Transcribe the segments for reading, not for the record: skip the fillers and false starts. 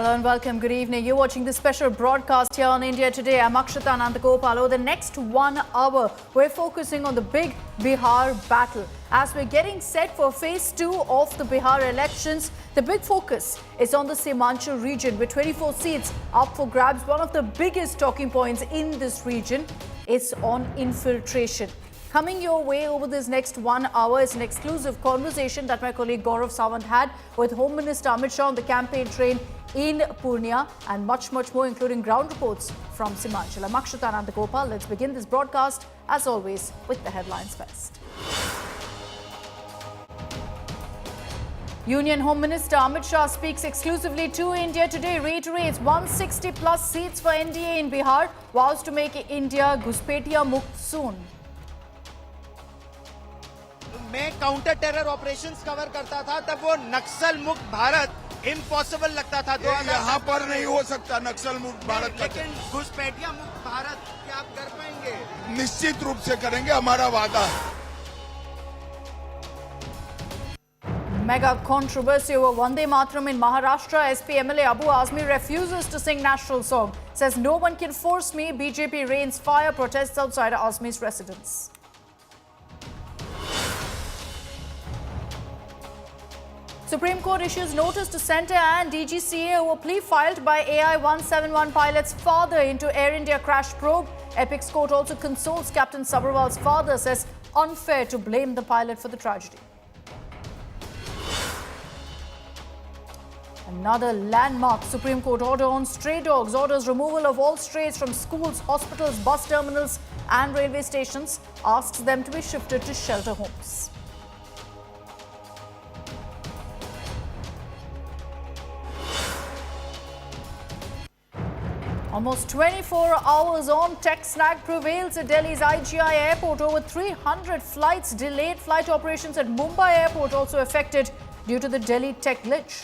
Hello and welcome. Good evening. You're watching this special broadcast here on India Today. I'm Akshita, Nandagopal. Over the next 1 hour, we're focusing on the big Bihar battle. As we're getting set for phase 2 of the Bihar elections, the big focus is on the Seemanchal region with 24 seats up for grabs. One of the biggest talking points in this region is on infiltration. Coming your way over this next 1 hour is an exclusive conversation that my colleague Gaurav Sawant had with Home Minister Amit Shah on the campaign train in Purnia, and much more, including ground reports from Seemanchal. I'm Akshita Nandagopal. Let's begin this broadcast, as always, with the headlines first. Union Home Minister Amit Shah speaks exclusively to India Today, reiterates 160 plus seats for NDA in Bihar, vows to make India Ghuspetiya Mukt soon. मैं counter terror operations cover करता था तब वो नक्सल मुक्त Bharat impossible लगता था। यहाँ पर नहीं हो सकता नक्सल मुक्त भारत, लेकिन घुसपैठिया मुक्त भारत क्या आप कर पाएंगे? निश्चित रूप से करेंगे, हमारा वादा है। Mega controversy over Vande Mataram in Maharashtra. SP MLA Abu Azmi refuses to sing national song. Says no one can force me. BJP rains fire protests outside Azmi's residence. Supreme Court issues notice to Centre and DGCA over plea filed by AI-171 pilot's father into Air India crash probe. Apex Court also consoles Captain Sabharwal's father, says unfair to blame the pilot for the tragedy. Another landmark Supreme Court order on stray dogs orders removal of all strays from schools, hospitals, bus terminals and railway stations, asks them to be shifted to shelter homes. Almost 24 hours on, tech snag prevails at Delhi's IGI airport. Over 300 flights delayed. Flight operations at Mumbai airport also affected due to the Delhi tech glitch.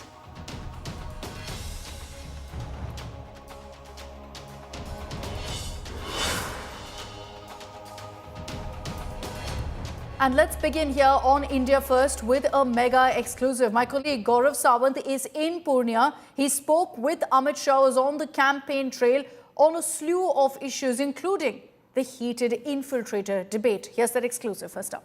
And let's begin here on India First with a mega exclusive. My colleague Gaurav Sawant is in Purnia. He spoke with Amit Shah, who's on the campaign trail on a slew of issues, including the heated infiltrator debate. Here's that exclusive first up.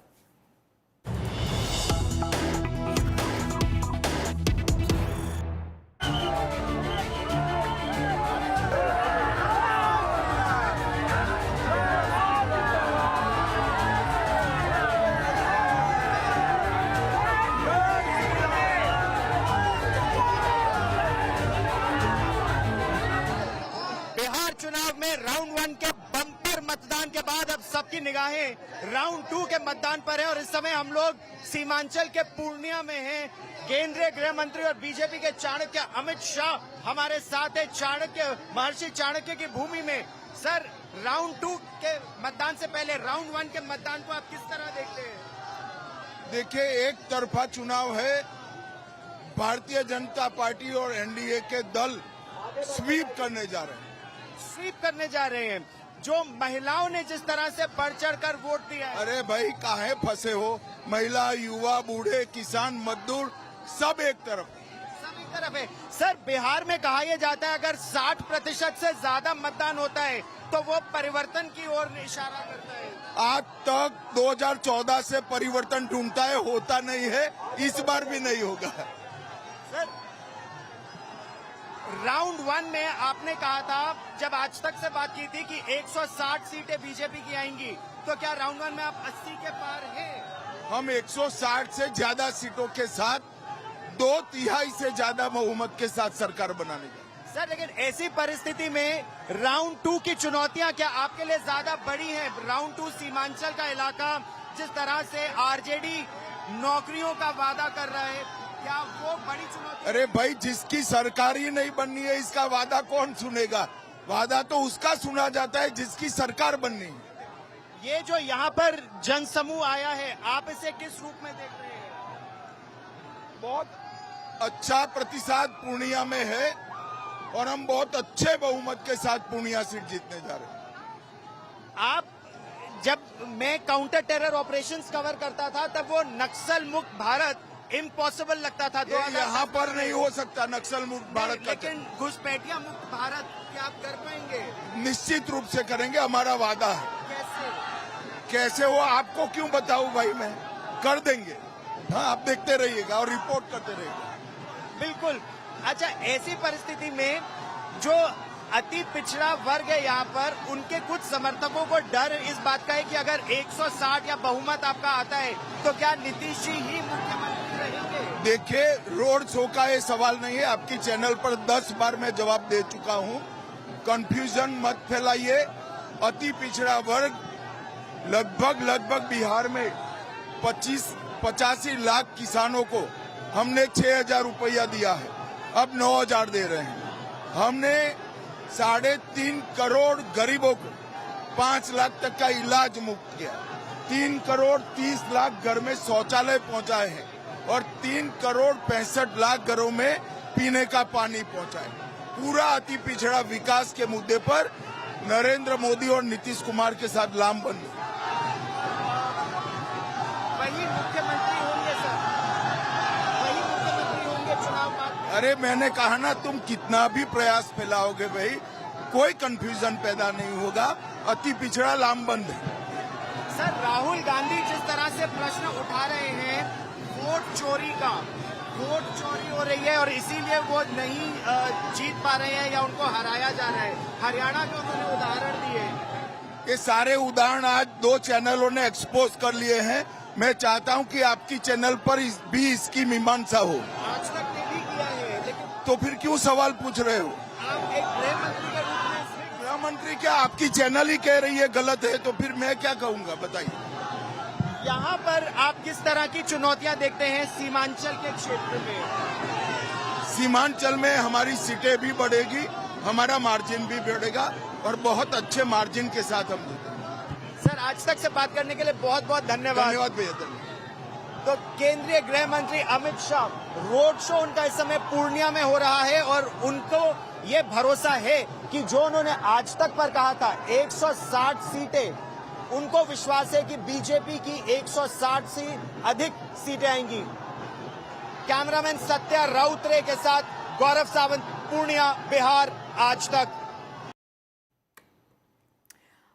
चुनाव में round 1 के bumper मतदान के बाद अब सबकी निगाहें round 2 के मतदान पर है और इस समय हम लोग सीमांचल के पूर्णिया में हैं। केंद्रीय गृह मंत्री और बीजेपी के चाणक्य अमित शाह हमारे साथ है महर्षि चाणक्य की भूमि में। सर, राउंड 2 के मतदान से पहले राउंड 1 के मतदान को आप किस तरह देखते हैं? देखिए, एक तरफा चुनाव है। भारतीय जनता पार्टी और एनडीए के दल स्वीप करने जा रहे हैं। जो महिलाओं ने जिस तरह से बढ़ चढ़ कर वोट दिया है। अरे भाई, काहे फंसे हो? महिला, युवा, बूढ़े, किसान, मजदूर सब एक तरफ है। सर, बिहार में कहा यह जाता है अगर 60% से ज्यादा मतदान होता है तो वो परिवर्तन की ओर इशारा करता है। आज तक 2014 से परिवर्तन ढूंढता है, होता नहीं है, इस बार भी नहीं होगा। सर, राउंड 1 में आपने कहा था, जब आज तक से बात की थी कि 160 सीटें बीजेपी की आएंगी, तो क्या राउंड 1 में आप 80 के पार हैं? हम 160 से ज्यादा सीटों के साथ 2/3 से ज्यादा बहुमत के साथ सरकार बनाने का। सर, लेकिन ऐसी परिस्थिति में राउंड 2 की चुनौतियां क्या आपके लिए ज्यादा बड़ी हैं? राउंड 2 सीमांचल का इलाका, जिस तरह से आरजेडी नौकरियों का वादा कर रहा है, क्या वो बड़ी चुनौती? अरे भाई, जिसकी सरकार ही नहीं बननी है, इसका वादा कौन सुनेगा? वादा तो उसका सुना जाता है जिसकी सरकार बननी है। ये जो यहाँ पर जनसमूह आया है, आप इसे किस रूप में देख रहे हैं? बहुत अच्छा प्रतिशत पूर्णिया में है और हम बहुत अच्छे बहुमत के साथ पूर्णिया सीट जीतने जा रहे हैं। जब मैं काउंटर टेरर ऑपरेशंस कवर करता था तब वो नक्सल मुक्त भारत इम्पॉसिबल लगता था। ये यहाँ पर नहीं हो सकता नक्सल मुक्त भारत का। लेकिन घुसपैठिया मुक्त भारत क्या आप कर पाएंगे? निश्चित रूप से करेंगे, हमारा वादा है। कैसे हो आपको क्यों बताऊं भाई, मैं कर देंगे। हाँ, आप देखते रहिएगा और रिपोर्ट करते रहिएगा। बिल्कुल। अच्छा, ऐसी परिस्थिति में जो अति पिछड़ा वर्ग है यहाँ पर, उनके कुछ समर्थकों को डर इस बात का है कि अगर 160 या बहुमत आपका आता है तो क्या नीतीश जी ही मुख्यमंत्री रहेंगे? देखिए, रोड शो का ये सवाल नहीं है। आपकी चैनल पर 10 बार मैं जवाब दे चुका हूँ। कंफ्यूजन मत फैलाइए। अति पिछड़ा वर्ग लगभग बिहार में 85 लाख किसानों को हमने 6,000 रुपया दिया है, अब 9,000 दे रहे हैं। हमने 3.5 करोड़ गरीबों को 5 लाख तक का इलाज मुफ्त किया। 3 करोड़ 30 लाख घर में शौचालय पहुंचाए हैं और 3 करोड़ 65 लाख घरों में पीने का पानी पहुंचाए। पूरा अति पिछड़ा विकास के मुद्दे पर नरेंद्र मोदी और नीतीश कुमार के साथ लामबंद। वही मुख्यमंत्री होंगे सर, वही मुख्यमंत्री होंगे चुनाव बाद। अरे मैंने कहा ना, तुम कितना भी प्रयास फैलाओगे भाई, कोई कंफ्यूजन पैदा नहीं होगा। अति पिछड़ा लामबंद है। सर, राहुल गांधी जिस तरह से प्रश्न उठा रहे हैं वोट चोरी का, वोट चोरी हो रही है और इसीलिए वो नहीं जीत पा रहे हैं या उनको हराया जा रहा है। हरियाणा के उन्होंने उदाहरण दिए। ये सारे उदाहरण आज 2 चैनलों ने एक्सपोज कर लिए हैं। मैं चाहता हूं कि आपकी चैनल पर भी इसकी मीमांसा हो। आज तक ने भी किया है, लेकिन तो फिर क्यों सवाल पूछ रहे हो? आप एक गृह मंत्री के रूप में। गृह मंत्री क्या, आपकी चैनल ही कह रही है गलत है, तो फिर मैं क्या कहूंगा, बताइए। यहाँ पर आप किस तरह की चुनौतियां देखते हैं सीमांचल के क्षेत्र में? सीमांचल में हमारी सीटें भी बढ़ेगी, हमारा मार्जिन भी बढ़ेगा और बहुत अच्छे मार्जिन के साथ हम जीतेंगे। सर, आज तक से बात करने के लिए बहुत बहुत धन्यवाद। धन्यवाद भैया, धन्यवाद। तो केंद्रीय गृह मंत्री अमित शाह, रोड शो उनका इस समय पूर्णिया में हो रहा है और उनको ये भरोसा है कि जो उन्होंने आज तक पर कहा था 160 सीटें, उनको विश्वास है कि बीजेपी की 160 से अधिक सीटें आएंगी। कैमरामैन सत्या राउतरे के साथ गौरव सावंत, पूर्णिया, बिहार, आज तक।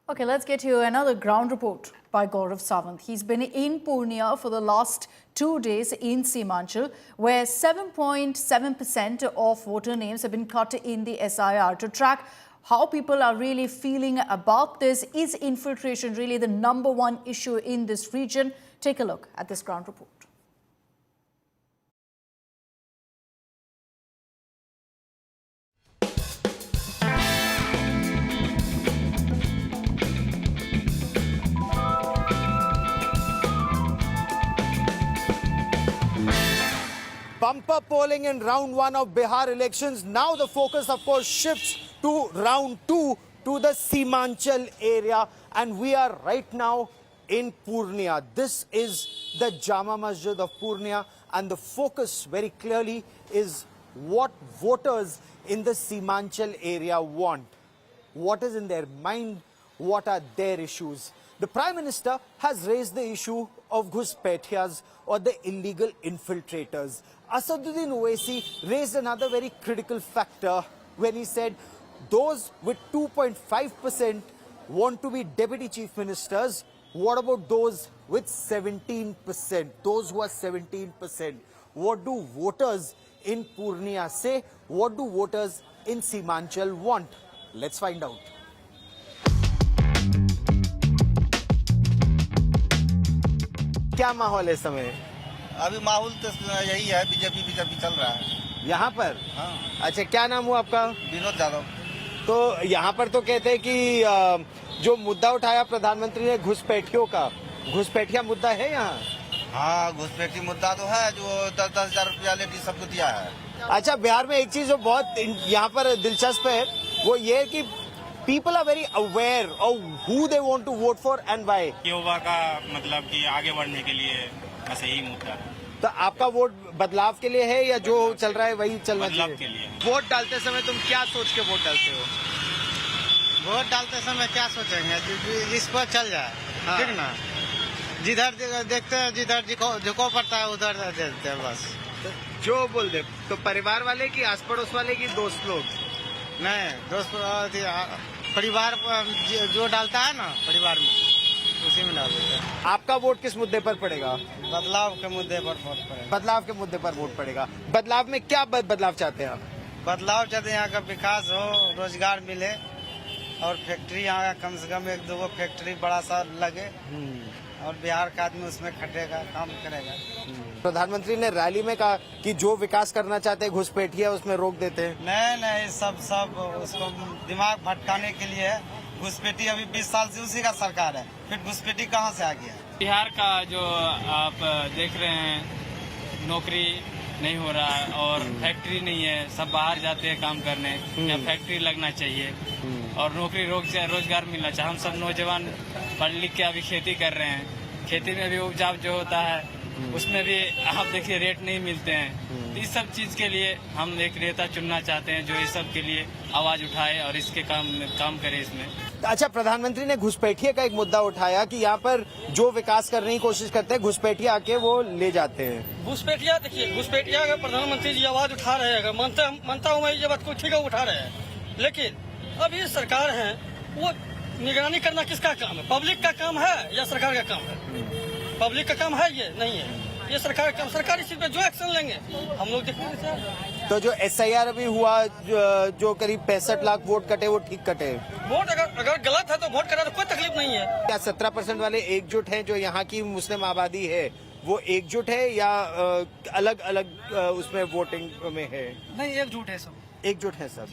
Okay, let's get you another ground report by Gaurav Sawant. He's been in Purnia for the last 2 days in Seemanchal, where 7.7% of voter names have been cut in the SIR. To track how people are really feeling about this, is infiltration really the #1 issue in this region? Take a look at this ground report. Bumper polling in round 1 of Bihar elections. Now the focus, of course, shifts to round 2, to the Seemanchal area. And we are right now in Purnia. This is the Jama Masjid of Purnia. And the focus very clearly is what voters in the Seemanchal area want. What is in their mind? What are their issues? The Prime Minister has raised the issue of Ghuspetiyas or the illegal infiltrators. Asaduddin Owaisi raised another very critical factor when he said those with 2.5% want to be deputy chief ministers. What about those with 17%? Those who are 17%. What do voters in Purnia say? What do voters in Seemanchal want? Let's find out. क्या माहौल है इस समय? अभी माहौल तो यही है, बीजेपी चल रहा है यहाँ पर। हाँ। अच्छा, क्या नाम हुआ आपका? विनोद यादव। तो यहाँ पर तो कहते हैं कि जो मुद्दा उठाया प्रधानमंत्री ने घुसपैठियों का, घुसपैठिया मुद्दा है यहाँ? हाँ, घुसपैठी मुद्दा तो है, जो 10-10 हजार रुपया लेके सबको दिया है। अच्छा, बिहार में एक चीज जो बहुत यहाँ पर दिलचस्प है वो ये है कि people are very aware of who they want to vote for and why. युवा का मतलब कि आगे बढ़ने के लिए बस यही मुद्दा है। तो आपका वोट बदलाव के लिए है या जो चल रहा है वही चलना चाहिए? बदलाव के लिए। वोट डालते समय तुम क्या सोच के वोट डालते हो? वोट डालते समय क्या सोचेंगे, जिस पर चल जाए। हाँ। ठीक ना, जिधर देखते हैं जिधर झुको पड़ता है उधर देते हैं बस। जो बोल दे तो परिवार वाले की आस पड़ोस वाले की दोस्त लोग? नहीं दोस्त परिवार जो डालता है ना परिवार में उसी में डाल देते हैं। आपका वोट किस मुद्दे पर पड़ेगा? बदलाव के मुद्दे पर वोट पड़ेगा। बदलाव के मुद्दे पर वोट पड़ेगा। बदलाव में क्या बदलाव चाहते हैं आप? बदलाव चाहते हैं यहाँ का विकास हो, रोजगार मिले और फैक्ट्री यहाँ का कम से कम 1-2 फैक्ट्री बड़ा सा लगे और बिहार का आदमी उसमें खटेगा, काम करेगा। प्रधानमंत्री ने रैली में कहा कि जो विकास करना चाहते हैं घुसपैठिया उसमें रोक देते हैं। नहीं सब उसको दिमाग भटकाने के लिए है। घुसपैठी अभी 20 साल से उसी का सरकार है, फिर घुसपैठी कहाँ से आ गया? बिहार का जो आप देख रहे हैं नौकरी नहीं हो रहा है और फैक्ट्री नहीं है, सब बाहर जाते हैं काम करने। या फैक्ट्री लगना चाहिए और नौकरी रोजगार मिलना चाहिए। हम सब नौजवान पढ़ लिख के अभी खेती कर रहे हैं, खेती में भी उपजाऊ जो होता है उसमें भी आप देखिए रेट नहीं मिलते हैं। तो इस सब चीज के लिए हम एक नेता चुनना चाहते हैं जो इस सब के लिए आवाज उठाए और इसके काम करे इसमें। अच्छा, प्रधानमंत्री ने घुसपैठिया का एक मुद्दा उठाया कि यहाँ पर जो विकास करने की कोशिश करते हैं घुसपैठिया आके वो ले जाते हैं। घुसपैठिया देखिए, घुसपैठिया का प्रधानमंत्री जी आवाज उठा रहे हैं, मानता हूँ मैं ये बात को ठीक है उठा रहे हैं, लेकिन अब ये सरकार है वो निगरानी करना किसका काम है? पब्लिक का काम है या सरकार का काम है? पब्लिक का काम है ये नहीं है, ये सरकार का काम। सरकार इस चीज पे जो एक्शन लेंगे हम लोग देखेंगे सर। तो जो SIR अभी हुआ जो करीब 65 लाख वोट कटे वो ठीक कटे? वोट अगर गलत है तो वोट करा तो कोई तकलीफ नहीं है। क्या 17% वाले एकजुट हैं? जो यहाँ की मुस्लिम आबादी है वो एकजुट है या अलग अलग उसमें वोटिंग में है? नहीं, एकजुट है सब। एकजुट है सब।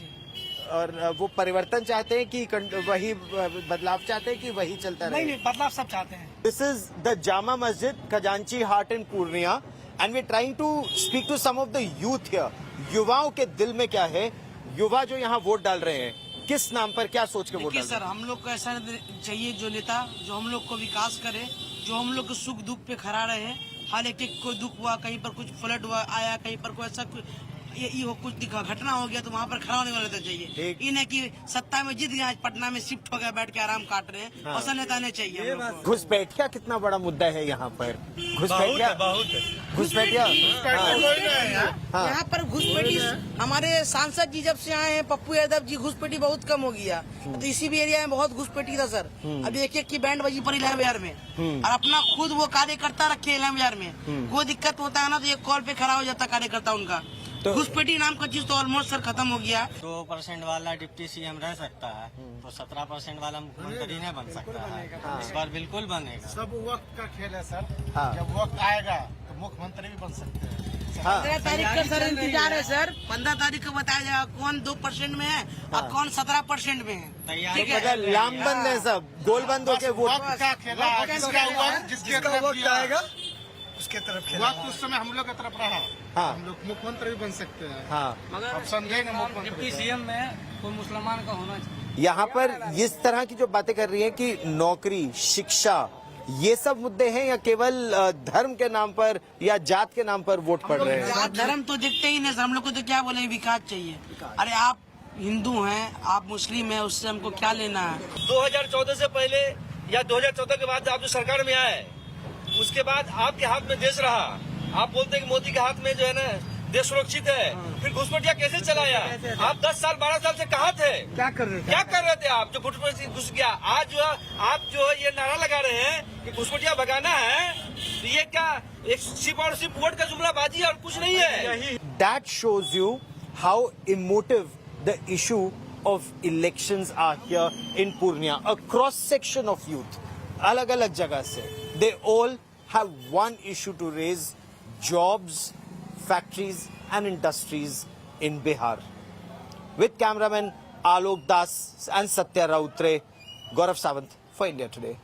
और वो परिवर्तन चाहते हैं कि वही बदलाव चाहते हैं कि वही चलता रहे? नहीं, बदलाव सब चाहते हैं। This is the Jama Masjid Khazanchi Haat in Purnia and we trying to speak to some of the youth here. युवाओं के दिल में क्या है? युवा जो यहाँ वोट डाल रहे हैं किस नाम पर, क्या सोच के वोट डाल रहे हैं? सर, हम लोग को ऐसा चाहिए जो नेता जो हम लोग को विकास करे, जो हम लोग को सुख दुख पे खड़ा रहे। हाल एक कोई दुख हुआ, कहीं पर कुछ फ्लड हुआ आया, कहीं पर कोई ऐसा ये हो कुछ घटना हो गया तो वहाँ पर खड़ा होने वाला नेता चाहिए। ये नहीं कि सत्ता में जीत गया, आज पटना में शिफ्ट हो गया, बैठ के आराम काट रहे हैं। ऐसा नेता नहीं चाहिए। घुसपैठिया कितना बड़ा मुद्दा है यहाँ पर? घुसपैठिया घुसपैठिया यहाँ पर घुसपैठी हमारे सांसद जी जब से आए हैं, पप्पू यादव जी, घुसपैठी बहुत कम हो गया। तो इसी भी एरिया में बहुत घुसपैठी था सर। अभी एक की बैंड बजी पड़ी इलाम बाजार में और अपना खुद वो कार्यकर्ता रखे इलाम बाजार में। कोई दिक्कत होता है ना तो एक कॉल पे खड़ा हो जाता कार्यकर्ता उनका। घुसपैठी नाम का चीज तो ऑलमोस्ट सर खत्म हो गया। 2% वाला डिप्टी CM रह सकता है तो 17% वाला मुख्यमंत्री नहीं बन सकता है। इस बार बिल्कुल बनेगा। सब वक्त का खेल है सर। हाँ। जब वक्त आएगा तो मुख्यमंत्री भी बन सकते हैं। 15 तारीख का सर इंतजार है सर। 15 तारीख को बताया जाएगा कौन 2% में है और कौन 17% में है। ठीक है, लामबंद है सब, गोलबंद होके वोट का खेला जिसका वक्त आएगा उसके तरफ खेला। वक्त उस समय हम लोग की तरफ रहा। हाँ। हम लोग मुख्यमंत्री भी बन सकते हैं। हाँ। अब समझेंगे मुख्यमंत्री CM में कोई मुसलमान का होना चाहिए। यहाँ पर इस तरह की जो बातें कर रही हैं कि नौकरी, शिक्षा, ये सब मुद्दे हैं या केवल धर्म के नाम पर या जात के नाम पर वोट पड़ रहे हैं? धर्म तो दिखते ही नहीं सर। हम लोग को तो क्या बोले, विकास चाहिए। अरे आप हिंदू हैं, आप मुस्लिम हैं, उससे हमको क्या लेना है? 2014 से पहले या 2014 के बाद आप जो सरकार में आए उसके बाद आपके हाथ में देश रहा। आप बोलते हैं कि मोदी के हाथ में जो है ना देश सुरक्षित है, फिर घुसपैठिया कैसे चलाया? आप 10 साल 12 साल से कहाँ थे? क्या कर रहे थे आप जो घुसपैठिया घुस गया? आज जो आप जो है ये नारा लगा रहे हैं कि घुसपैठिया भगाना है, तो ये क्या एक सिर्फ और सिर्फ वोट का जुमलाबाजी और कुछ नहीं है। That shows you how emotive the issue of elections are here in Purnia. A cross section of youth, अलग अलग जगह से, they all have one issue to raise: jobs, factories and industries in Bihar. With cameraman Alok Das and Satya Rautre, Gaurav Sawant for India Today.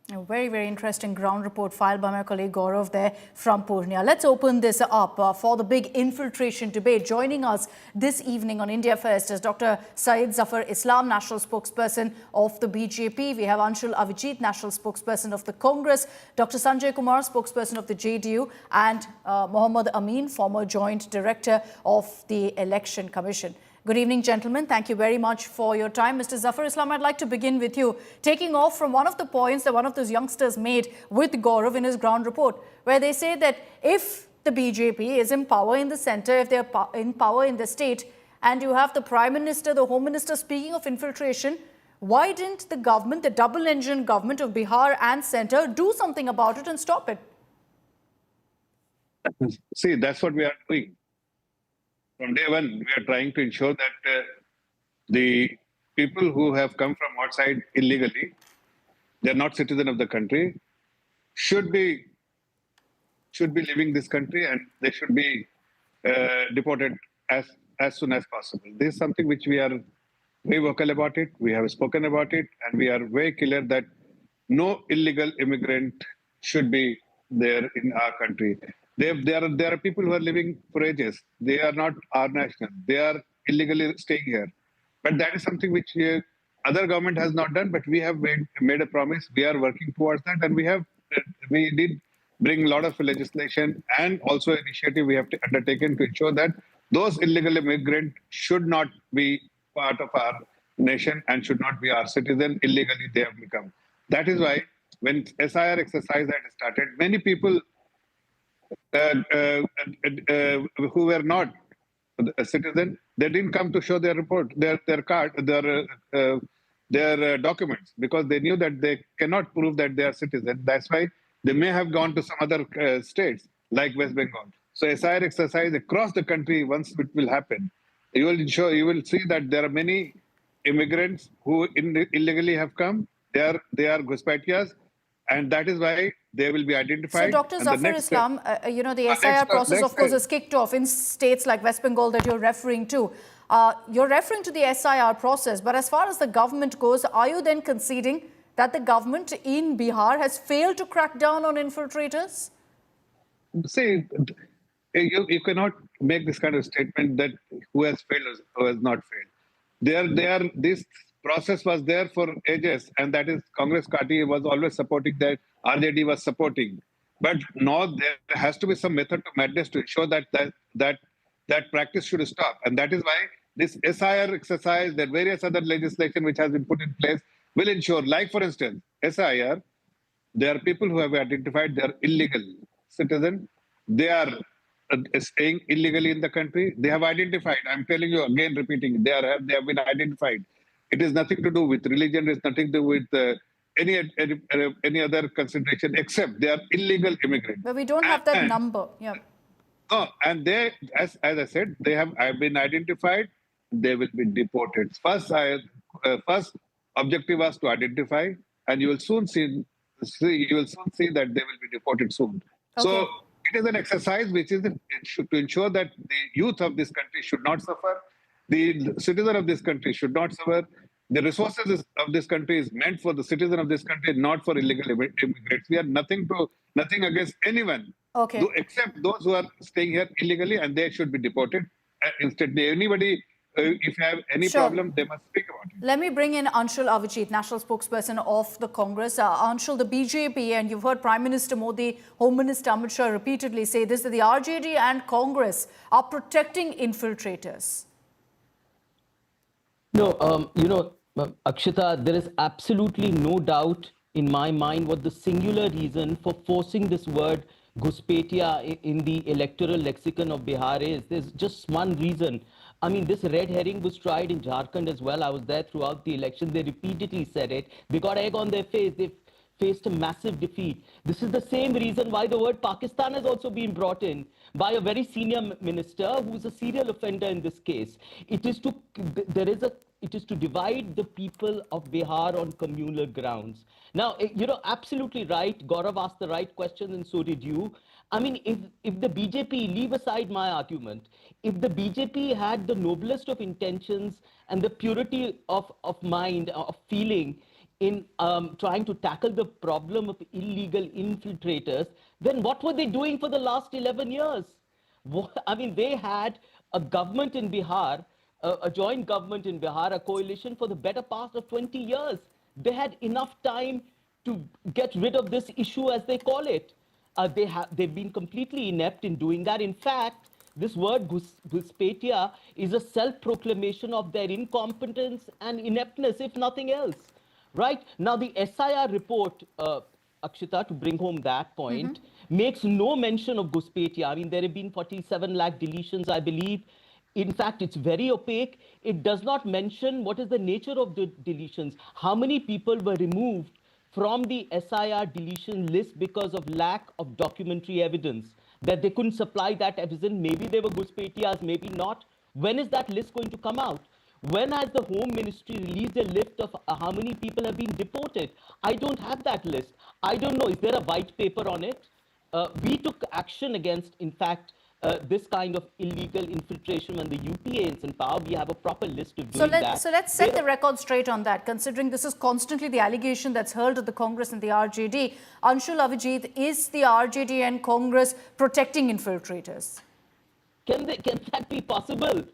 A very, very interesting ground report filed by my colleague Gaurav there from Purnia. Let's open this up for the big infiltration debate. Joining us this evening on India First is Dr. Syed Zafar Islam, national spokesperson of the BJP. We have Anshul Avijit, national spokesperson of the Congress, Dr. Sanjay Kumar, spokesperson of the JDU, and Mohammad Amin, former joint director of the Election Commission. Good evening, gentlemen. Thank you very much for your time. Mr. Zafar Islam, I'd like to begin with you, taking off from one of the points that one of those youngsters made with Gaurav in his ground report, where they say that if the BJP is in power in the centre, if they're in power in the state, and you have the Prime Minister, the Home Minister speaking of infiltration, why didn't the government, the double-engine government of Bihar and centre, do something about it and stop it? See, that's what we are doing. From day one, we are trying to ensure that the people who have come from outside illegally, they're not citizens of the country, should be leaving this country, and they should be deported as soon as possible. This is something which we are very vocal about it. We have spoken about it, and we are very clear that no illegal immigrant should be there in our country. There are people who are living for ages. They are not our nationals. They are illegally staying here. But that is something which other government has not done. But we have made a promise. We are working towards that, and we did bring a lot of legislation and also initiative we have undertaken to ensure that those illegal immigrants should not be part of our nation and should not be our citizen. Illegally they have become. That is why when SIR exercise had started, many people who were not a citizen, they didn't come to show their report, their card, their documents, because they knew that they cannot prove that they are citizen. That's why they may have gone to some other states like West Bengal. So SIR exercise across the country, once it will happen, you will see that there are many immigrants who illegally have come. They are Ghuspetiyas, and that is why they will be identified. So, Dr. Zafar Islam, the SIR process, of course, is kicked off in states like West Bengal that you're referring to. You're referring to the SIR process, but as far as the government goes, are you then conceding that the government in Bihar has failed to crack down on infiltrators? See, you cannot make this kind of statement that who has failed or who has not failed. This process was there for ages, and that is Congress party was always supporting that, RJD was supporting. But now there has to be some method to madness to ensure that practice should stop. And that is why this SIR exercise, that various other legislation which has been put in place will ensure, like for instance, SIR, there are people who have identified they are illegal citizens. They are staying illegally in the country. They have identified, I'm telling you again, repeating, they have been identified. It is nothing to do with religion. It's nothing to do with any other consideration, except they are illegal immigrants. But we don't have that number. Yeah. No, and they, as I said, they have been identified. They will be deported. First objective was to identify, and you will soon see that they will be deported soon. Okay. So it is an exercise which is to ensure that the youth of this country should not suffer. The citizen of this country should not suffer. The resources of this country is meant for the citizen of this country, not for illegal immigrants. We have nothing against anyone, except those who are staying here illegally, and they should be deported instantly. Anybody, if you have any problem, they must speak about it. Let me bring in Anshul Avijit, national spokesperson of the Congress. Anshul, the BJP, and you've heard Prime Minister Modi, Home Minister Amit Shah repeatedly say this, that the RJD and Congress are protecting infiltrators. No, Akshita, there is absolutely no doubt in my mind what the singular reason for forcing this word Ghuspetiya in the electoral lexicon of Bihar is. There's just one reason. I mean, this red herring was tried in Jharkhand as well. I was there throughout the election. They repeatedly said it. They got egg on their face. They faced a massive defeat. This is the same reason why the word Pakistan has also been brought in by a very senior minister who is a serial offender in this case. It is to divide the people of Bihar on communal grounds. Now, absolutely right. Gaurav asked the right question, and so did you. I mean, if the BJP, leave aside my argument, if the BJP had the noblest of intentions and the purity of mind, of feeling, in trying to tackle the problem of illegal infiltrators, then what were they doing for the last 11 years? I mean, they had a government in Bihar, a joint government in Bihar, a coalition for the better part of 20 years. They had enough time to get rid of this issue, as they call it. They've been completely inept in doing that. In fact, This word Ghuspetiya is a self-proclamation of their incompetence and ineptness, if nothing else. Right? Now, the SIR report, Akshita, to bring home that point, makes no mention of Ghuspetiya. I mean, there have been 47 lakh deletions, I believe. In fact, it's very opaque. It does not mention what is the nature of the deletions. How many people were removed from the SIR deletion list because of lack of documentary evidence, that they couldn't supply that evidence. Maybe they were Ghuspetiyas, maybe not. When is that list going to come out? When has the Home Ministry released a list of how many people have been deported? I don't have that list. I don't know. Is there a white paper on it? We took action against, in fact, this kind of illegal infiltration when the UPA is in power. We have a proper list of doing that. So let's set the record straight on that, considering this is constantly the allegation that's hurled at the Congress and the RJD. Anshul, Avijit, is the RJD and Congress protecting infiltrators? Can that be possible?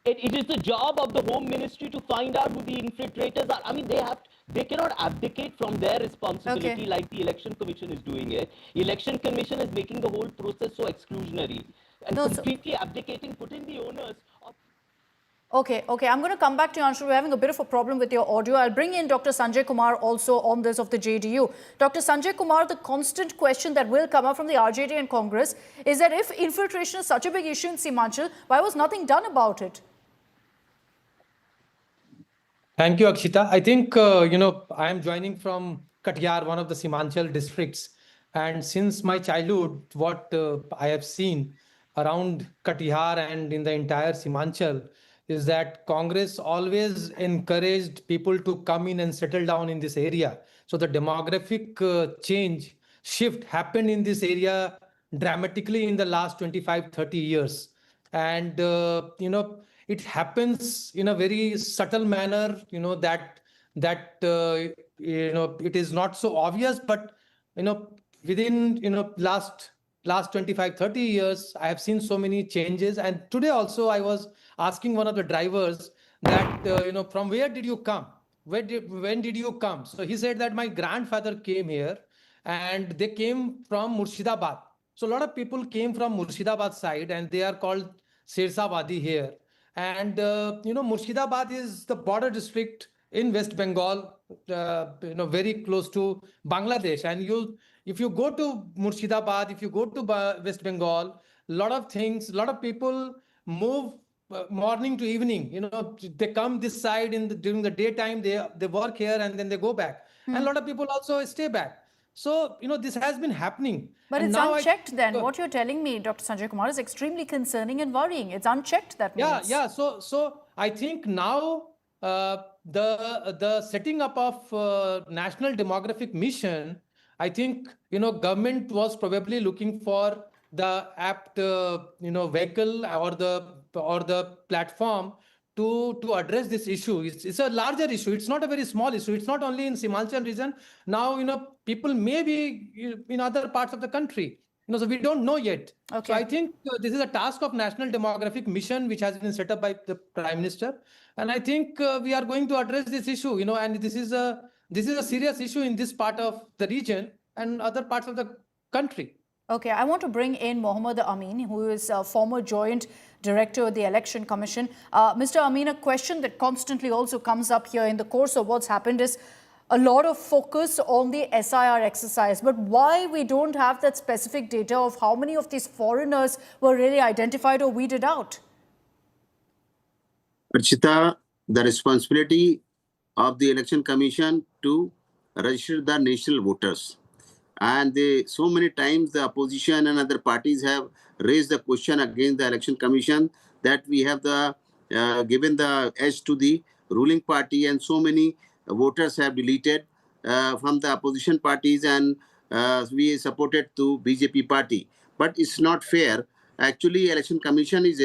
It is the job of the Home Ministry to find out who the infiltrators are. I mean, they cannot abdicate from their responsibility like the Election Commission is doing it. Election Commission is making the whole process so exclusionary and completely abdicating, putting the onus of... Okay, I'm going to come back to you, Anshul. We're having a bit of a problem with your audio. I'll bring in Dr. Sanjay Kumar also on this of the JDU. Dr. Sanjay Kumar, the constant question that will come up from the RJD and Congress is that if infiltration is such a big issue in Seemanchal, why was nothing done about it? Thank you, Akshita. I think, I am joining from Katiyar, one of the Seemanchal districts. And since my childhood, what I have seen around Katiyar and in the entire Seemanchal is that Congress always encouraged people to come in and settle down in this area. So the demographic shift happened in this area dramatically in the last 25, 30 years. And, it happens in a very subtle manner, it is not so obvious, but, within, last 25, 30 years, I have seen so many changes. And today also I was asking one of the drivers that, from where did you come? When did you come? So he said that my grandfather came here and they came from Murshidabad. So a lot of people came from Murshidabad side and they are called Sirsawadi here. And, Murshidabad is the border district in West Bengal, very close to Bangladesh. And if you go to Murshidabad, if you go to West Bengal, a lot of people move morning to evening. They come this side during the daytime, they work here and then they go back. And a lot of people also stay back. So, this has been happening. But it's unchecked then. What you're telling me, Dr. Sanjay Kumar, is extremely concerning and worrying. It's unchecked, that means. Yeah. So I think now the setting up of National Demographic Mission, I think, government was probably looking for the apt, vehicle or the platform to address this issue. It's a larger issue. It's not a very small issue. It's not only in Seemanchal region. Now, people may be in other parts of the country. So we don't know yet. Okay. So I think this is a task of National Demographic Mission, which has been set up by the Prime Minister. And I think we are going to address this issue, and this is a serious issue in this part of the region and other parts of the country. Okay, I want to bring in Mohammed Amin, who is a former joint director of the Election Commission. Mr. Amin, a question that constantly also comes up here in the course of what's happened is a lot of focus on the SIR exercise. But why we don't have that specific data of how many of these foreigners were really identified or weeded out? Akshita, the responsibility of the Election Commission to register the national voters. And so many times the opposition and other parties have raised the question against the Election Commission that we have given the edge to the ruling party, and so many voters have deleted from the opposition parties, and we supported to BJP party. But it's not fair. Actually, Election Commission is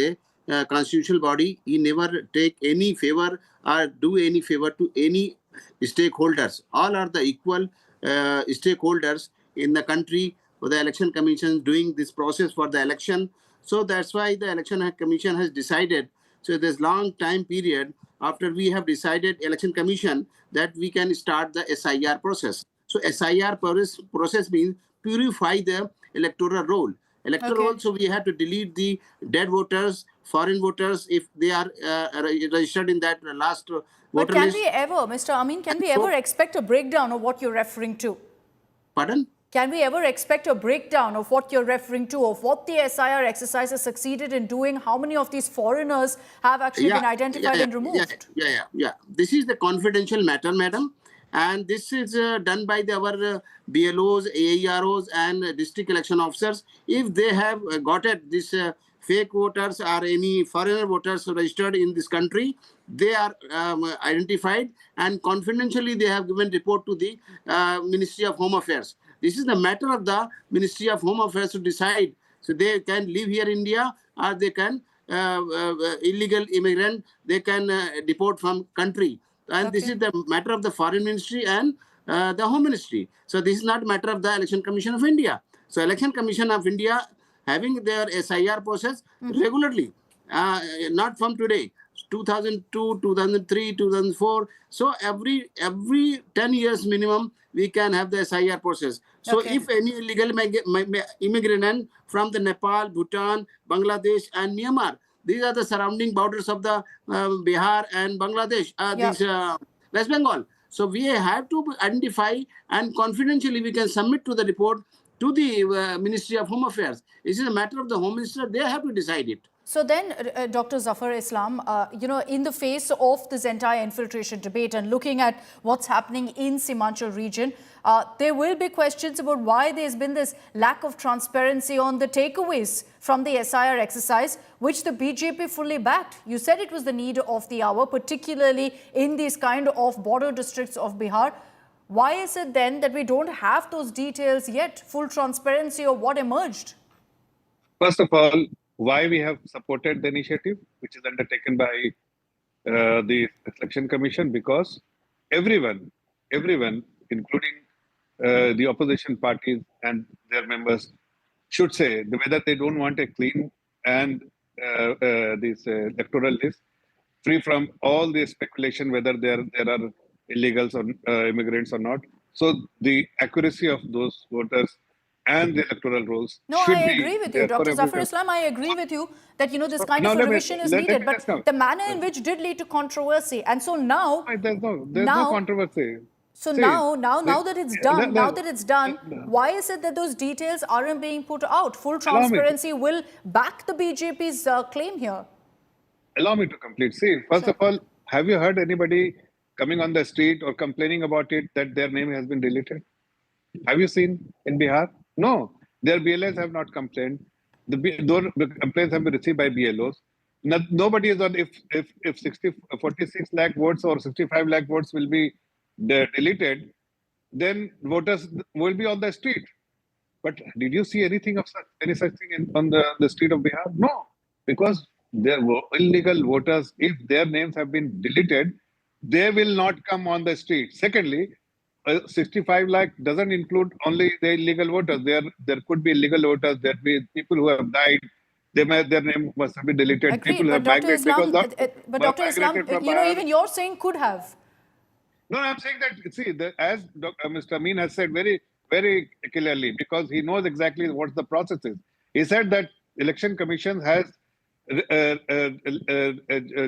a constitutional body. He never take any favor or do any favor to any stakeholders. All are the equal stakeholders in the country. For the Election Commission doing this process for the election. So that's why the Election Commission has decided. So there's long time period after we have decided Election Commission that we can start the SIR process. So SIR process means purify the electoral roll. Electoral Okay. so we have to delete the dead voters, foreign voters, if they are registered in that last But voter can we list. ever, Mr. Amin, can we So, ever expect a breakdown of what you're referring to? pardon? Can we ever expect a breakdown of what you're referring to, of what the SIR exercise has succeeded in doing? How many of these foreigners have actually been identified and removed? Yeah. This is the confidential matter, madam. And this is done by our BLOs, AEROs, and district election officers. If they have got it, this fake voters or any foreigner voters registered in this country, they are identified and confidentially they have given report to the Ministry of Home Affairs. This is the matter of the Ministry of Home Affairs to decide. So they can live here in India or they can illegal immigrant, they can deport from country. And this is the matter of the Foreign Ministry and the Home Ministry. So this is not matter of the Election Commission of India. So Election Commission of India having their SIR process regularly, not from today. 2002, 2003, 2004. So every 10 years minimum, we can have the SIR process. So if any illegal immigrant from the Nepal, Bhutan, Bangladesh, and Myanmar, these are the surrounding borders of the Bihar and Bangladesh, West Bengal. So we have to identify and confidentially we can submit to the report to the Ministry of Home Affairs. This is a matter of the Home Minister. They have to decide it. So then, Dr. Zafar Islam, in the face of this entire infiltration debate and looking at what's happening in Seemanchal region, there will be questions about why there's been this lack of transparency on the takeaways from the SIR exercise, which the BJP fully backed. You said it was the need of the hour, particularly in these kind of border districts of Bihar. Why is it then that we don't have those details yet, full transparency of what emerged? First of all, why we have supported the initiative, which is undertaken by the Election Commission, because everyone, including the opposition parties and their members, should say whether they don't want a clean and this electoral list free from all the speculation whether there are illegals or immigrants or not. So the accuracy of those voters and the electoral rolls should I be agree with there you, for Dr. Zafar everyone. Islam. I agree with you that this kind Now of a revision is needed, but the manner in which did lead to controversy, and so now there's no controversy. So now that it's done, why is it that those details aren't being put out? Full transparency will back the BJP's claim here. Allow me to complete. See, first of all, have you heard anybody coming on the street or complaining about it that their name has been deleted? Have you seen in Bihar? No, their BLS have not complained. The complaints have been received by BLOs. Nobody is on. If 46 lakh votes or 65 lakh votes will be deleted, then voters will be on the street. But did you see anything of any such thing on the street of Bihar? No, because there were illegal voters. If their names have been deleted, they will not come on the street. Secondly, 65 lakh doesn't include only the illegal voters. There could be illegal voters. There be people who have died. Their name must have been deleted. Agreed, people who have migrated because but Dr. Islam, even you're saying could have. No, I'm saying that, see, as Mr. Amin has said very, very clearly, because he knows exactly what the process is. He said that Election Commission has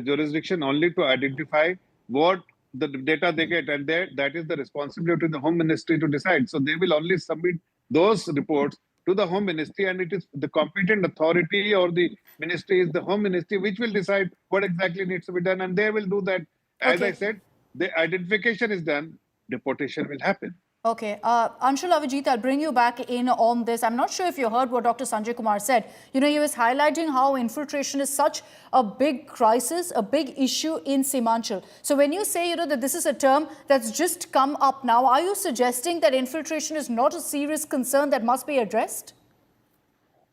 jurisdiction only to identify what the data they get, and that is the responsibility of the Home Ministry to decide. So they will only submit those reports to the Home Ministry, and it is the competent authority or the ministry is the Home Ministry which will decide what exactly needs to be done, and they will do that. As I said, the identification is done, deportation will happen. Okay. Anshul, Ajit, I'll bring you back in on this. I'm not sure if you heard what Dr. Sanjay Kumar said. He was highlighting how infiltration is such a big crisis, a big issue in Seemanchal. So when you say, that this is a term that's just come up now, are you suggesting that infiltration is not a serious concern that must be addressed?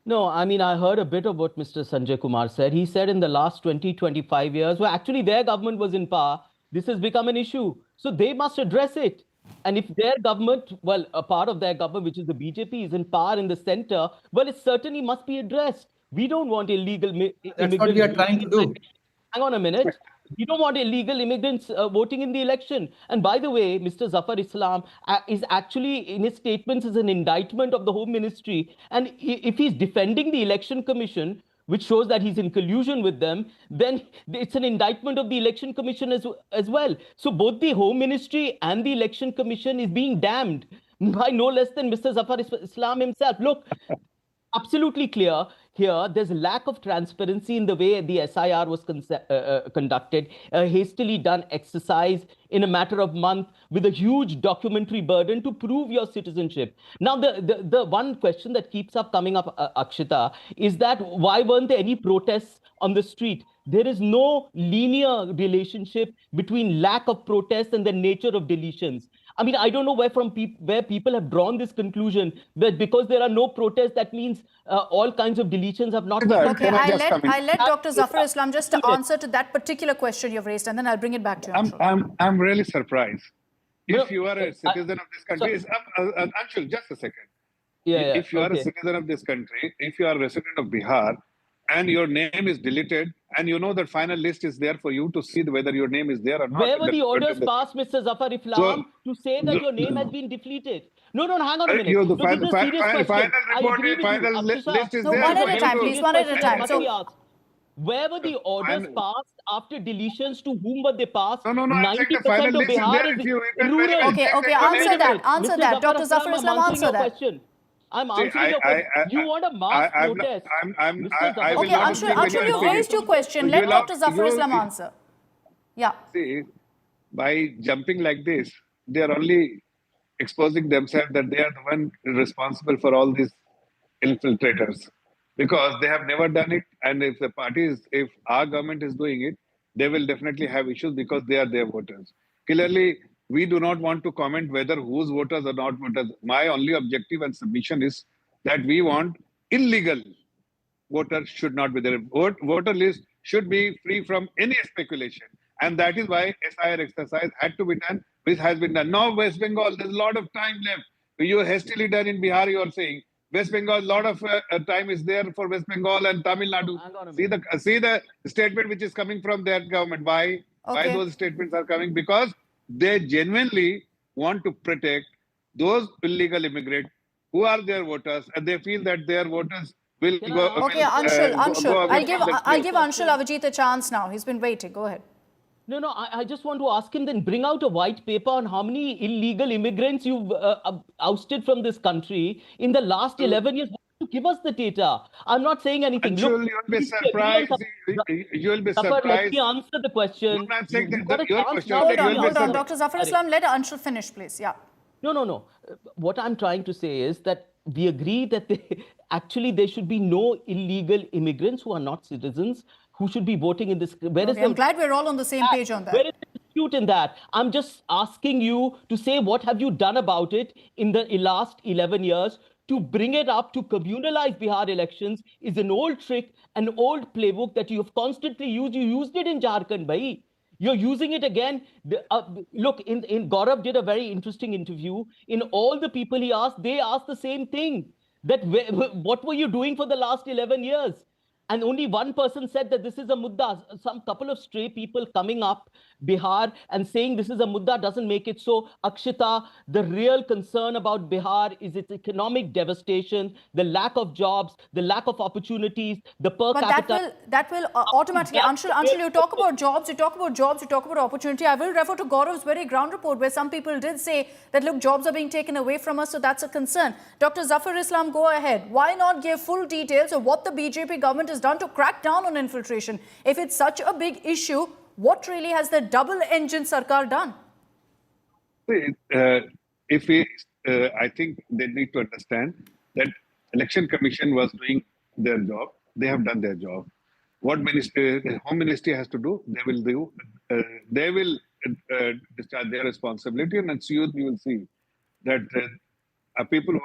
No, I mean, I heard a bit of what Mr. Sanjay Kumar said. He said in the last 20-25 years, well, actually their government was in power, this has become an issue. So they must address it. And if their government, well, a part of their government, which is the BJP, is in power in the center, well, it certainly must be addressed. We don't want illegal immigrants. That's what we are trying to do. Hang on a minute. We don't want illegal immigrants voting in the election. And by the way, Mr. Zafar Islam is actually, in his statements, is an indictment of the Home Ministry. And if he's defending the Election Commission, which shows that he's in collusion with them, then it's an indictment of the Election Commission as well. So both the Home Ministry and the Election Commission is being damned by no less than Mr. Zafar Islam himself. Look, absolutely clear here. There's a lack of transparency in the way the SIR was conducted, a hastily done exercise in a matter of months with a huge documentary burden to prove your citizenship. Now, the one question that keeps up coming up, Akshita, is that why weren't there any protests on the street? There is no linear relationship between lack of protests and the nature of deletions. I mean, I don't know where people have drawn this conclusion that because there are no protests, that means all kinds of deletions have not taken Okay, place. I let Dr. Zafar Islam just to answer to that particular question you've raised, and then I'll bring it back to you. I'm really surprised. If you are a citizen of this country, Anshul, just a second. If you are a citizen of this country, if you are a resident of Bihar, and your name is deleted, and you know that final list is there for you to see whether your name is there or not. Where were the orders passed, Mr. Zafar Islam, to say that your name has been deleted? No, hang on a minute. The final list is there. One at a time, please. One at a time. Where were the orders passed after deletions? To whom were they passed? No. 90% of Bihar is rural. Okay. Answer that. Dr. Zafar Islam, answer that. I'm answering your question. You want a mass protest? Okay, Anshul, you raised your question. Let Dr. Zafar Islam answer. Yeah. See, by jumping like this, they are only exposing themselves that they are the one responsible for all these infiltrators, because they have never done it. And if our government is doing it, they will definitely have issues because they are their voters. Clearly, we do not want to comment whether whose voters or not voters. My only objective and submission is that we want illegal voters should not be there. Voter list should be free from any speculation. And that is why SIR exercise had to be done, which has been done. Now, West Bengal, there's a lot of time left. You hastily done in Bihar, you are saying. West Bengal, a lot of time is there for West Bengal and Tamil Nadu. See the statement which is coming from their government. Why those statements are coming? Because they genuinely want to protect those illegal immigrants who are their voters, and they feel that their voters will go. Okay, Anshul. I'll give Anshul Avijit a chance now. He's been waiting. Go ahead. No, I just want to ask him, then bring out a white paper on how many illegal immigrants you've ousted from this country in the last 11 years. Give us the data. I'm not saying anything. Look, you'll be surprised. You'll be surprised. Let me answer the question. No, I'm saying that your question. Hold on. Dr. Zafar Islam, let Anshul finish, please. Yeah. No. What I'm trying to say is that we agree that there should be no illegal immigrants who are not citizens who should be voting in this. I'm glad we're all on the same page on that. Where is the dispute in that? I'm just asking you to say what have you done about it in the last 11 years. To bring it up to communalize Bihar elections is an old trick, an old playbook that you have constantly used. You used it in Jharkhand, bhai. You're using it again. Look, Gaurav did a very interesting interview. In all the people he asked, they asked the same thing. That what were you doing for the last 11 years? And only one person said that this is a mudda. Some couple of stray people coming up Bihar and saying this is a mudda doesn't make it so. Akshita, the real concern about Bihar is its economic devastation, the lack of jobs, the lack of opportunities, the per capita. That will automatically, Anshul, you talk about jobs, you talk about opportunity. I will refer to Gaurav's very ground report where some people did say that, look, jobs are being taken away from us, so that's a concern. Dr. Zafar Islam, go ahead. Why not give full details of what the BJP government has done to crack down on infiltration? If it's such a big issue, what really has the double-engine Sarkar done? I think they need to understand that Election Commission was doing their job. They have done their job. What Home Ministry has to do, they will do. They will discharge their responsibility, and soon you will see that people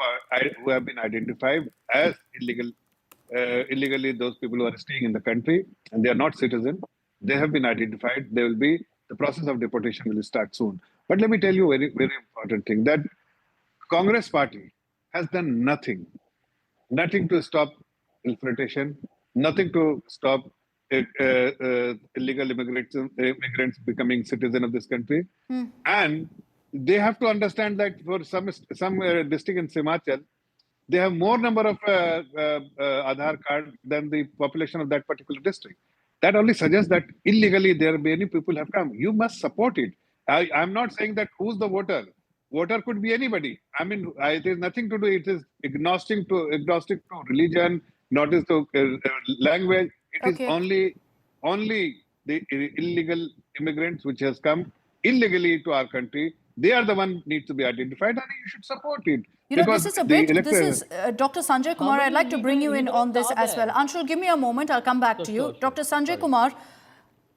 who have been identified as illegally, those people who are staying in the country and they are not citizens, they have been identified. The process of deportation will start soon. But let me tell you a very, very important thing, that Congress party has done nothing to stop infiltration, nothing to stop illegal immigrants becoming citizen of this country. And they have to understand that for some district in Seemanchal, they have more number of Aadhaar card than the population of that particular district. That only suggests that illegally there many people have come. You must support it. I'm not saying that who's the voter. Voter could be anybody. I mean, it is nothing to do. It is agnostic to religion, not to language. It is only the illegal immigrants which has come illegally to our country. They are the one needs to be identified, and you should support it. You know, this is Dr. Sanjay Kumar, I'd like to bring you in on this as well. Anshul, give me a moment. I'll come back to you. Dr. Sanjay Kumar,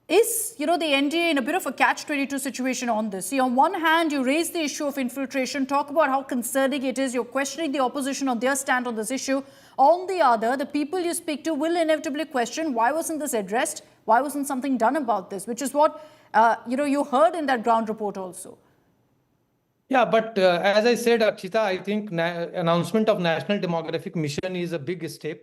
is, the NDA in a bit of a catch-22 situation on this? See, on one hand, you raise the issue of infiltration, talk about how concerning it is. You're questioning the opposition on their stand on this issue. On the other, the people you speak to will inevitably question, why wasn't this addressed? Why wasn't something done about this? Which is what, you heard in that ground report also. Yeah, but as I said, Akshita, I think announcement of National Demographic Mission is a big step.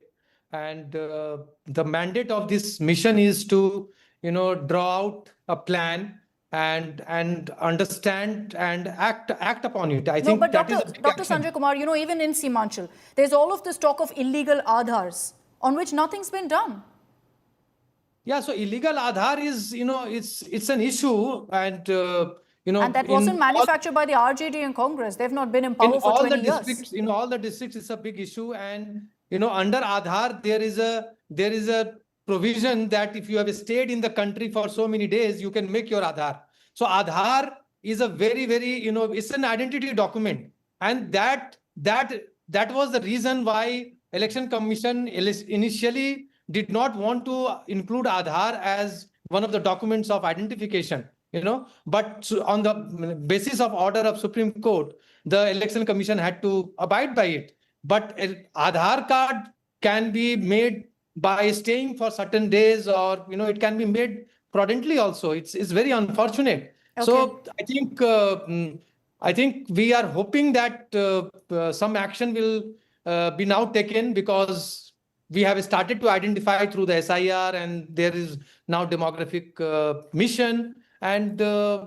And the mandate of this mission is to, draw out a plan and understand and act upon it. I think but that Dr. Sanjay Kumar, even in Seemanchal, there's all of this talk of illegal Aadhars on which nothing's been done. Yeah, so illegal Aadhaar is, it's an issue, and and that wasn't manufactured by the RJD and Congress. They've not been in power for 20 years. In all the districts, it's a big issue. And, under Aadhaar, there is a provision that if you have stayed in the country for so many days, you can make your Aadhaar. So Aadhaar is a very, very, it's an identity document. And that was the reason why Election Commission initially did not want to include Aadhaar as one of the documents of identification. But on the basis of order of Supreme Court, the Election Commission had to abide by it. But an Aadhaar card can be made by staying for certain days, or, it can be made prudently also. It's very unfortunate. Okay. So I think we are hoping that some action will be now taken, because we have started to identify through the SIR, and there is now demographic mission. And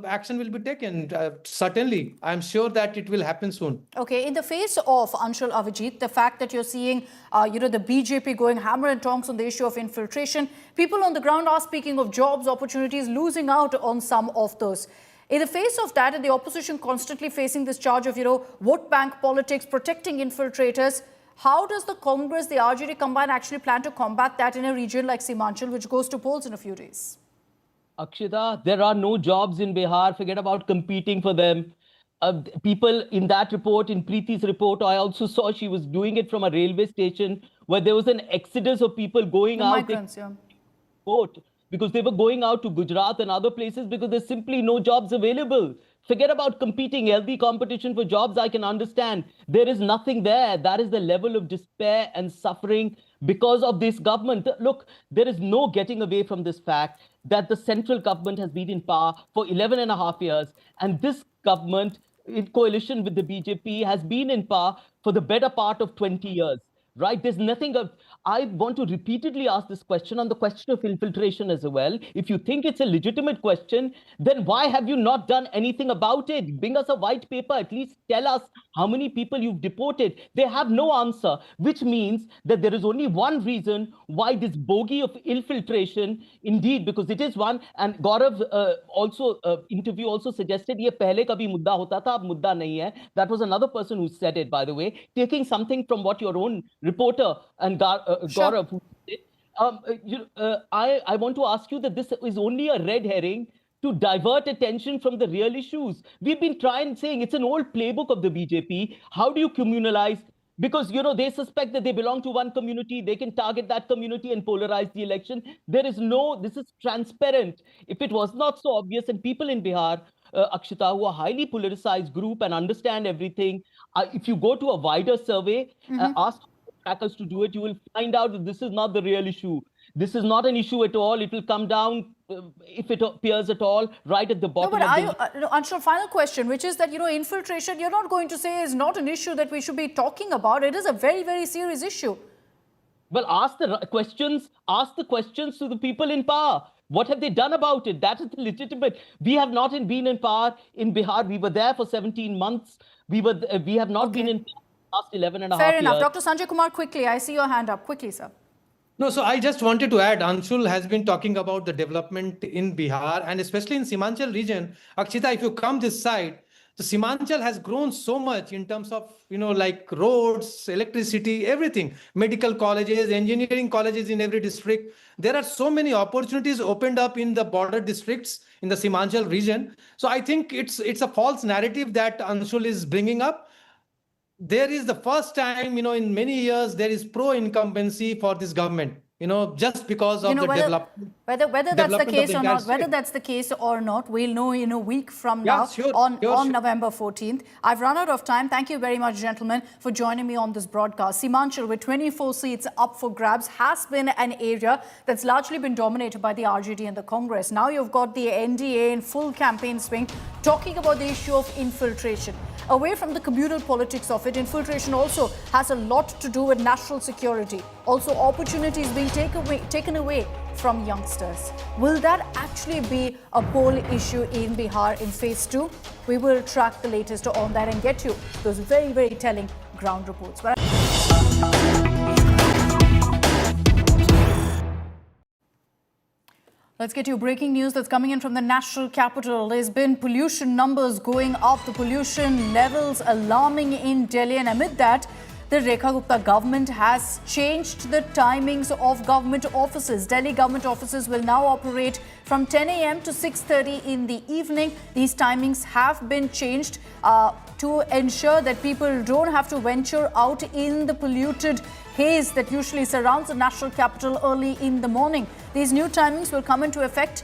action will be taken. Certainly, I'm sure that it will happen soon. Okay, in the face of, Anshul, Avijit, the fact that you're seeing, the BJP going hammer and tongs on the issue of infiltration, people on the ground are speaking of jobs, opportunities, losing out on some of those. In the face of that, and the opposition constantly facing this charge of, vote bank politics, protecting infiltrators, how does the Congress, the RJD combine actually plan to combat that in a region like Seemanchal, which goes to polls in a few days? Akshita, there are no jobs in Bihar. Forget about competing for them. People in that report, in Preeti's report, I also saw she was doing it from a railway station where there was an exodus of people going out. Migrants, yeah. Because they were going out to Gujarat and other places because there's simply no jobs available. Forget about competing, healthy competition for jobs, I can understand. There is nothing there. That is the level of despair and suffering because of this government. Look, there is no getting away from this fact that the central government has been in power for 11.5 years. And this government, in coalition with the BJP, has been in power for the better part of 20 years. Right? There's nothing of... I want to repeatedly ask this question on the question of infiltration as well. If you think it's a legitimate question, then why have you not done anything about it? Bring us a white paper, at least tell us how many people you've deported. They have no answer, which means that there is only one reason why this bogey of infiltration, indeed, because it is one, and Gaurav interview also suggested, ye pehle kabhi mudda hota tha, ab mudda nahi hai. That was another person who said it, by the way, taking something from what your own reporter and Gaurav, who did. I want to ask you that this is only a red herring to divert attention from the real issues. We've been saying it's an old playbook of the BJP. How do you communalize? Because, they suspect that they belong to one community. They can target that community and polarize the election. This is transparent. If it was not so obvious, and people in Bihar, Akshita, who are highly politicized group and understand everything, if you go to a wider survey, ask hackers to do it, you will find out that this is not the real issue. This is not an issue at all. It will come down, if it appears at all, right at the bottom. Anshul, final question, which is that, infiltration, you're not going to say is not an issue that we should be talking about. It is a very, very serious issue. Well, ask the questions. Ask the questions to the people in power. What have they done about it? That is legitimate. We have not been in power in Bihar. We were there for 17 months. We have not been in power for the last 11 and a half Fair years. enough. Dr. Sanjay Kumar, quickly, I see your hand up. Quickly, sir. No, so I just wanted to add, Anshul has been talking about the development in Bihar and especially in Seemanchal region. Akshita, if you come this side, the Seemanchal has grown so much in terms of, like roads, electricity, everything, medical colleges, engineering colleges in every district. There are so many opportunities opened up in the border districts in the Seemanchal region. So I think it's a false narrative that Anshul is bringing up. There is the first time, in many years, there is pro-incumbency for this government, just because of the development. Whether that's the case or not, whether that's the case or not, we'll know in a week from now on November 14th. I've run out of time. Thank you very much, gentlemen, for joining me on this broadcast. Seemanchal, with 24 seats up for grabs, has been an area that's largely been dominated by the RJD and the Congress. Now you've got the NDA in full campaign swing, talking about the issue of infiltration. Away from the communal politics of it, infiltration also has a lot to do with national security. Also, opportunities being taken away from youngsters. Will that actually be a poll issue in Bihar in phase 2? We will track the latest on that and get you those very, very telling ground reports. Let's get you breaking news that's coming in from the national capital. There's been pollution numbers going up, the pollution levels alarming in Delhi, and amid that, the Rekha Gupta government has changed the timings of government offices. Delhi government offices will now operate from 10 a.m. to 6:30 in the evening. These timings have been changed to ensure that people don't have to venture out in the polluted haze that usually surrounds the national capital early in the morning. These new timings will come into effect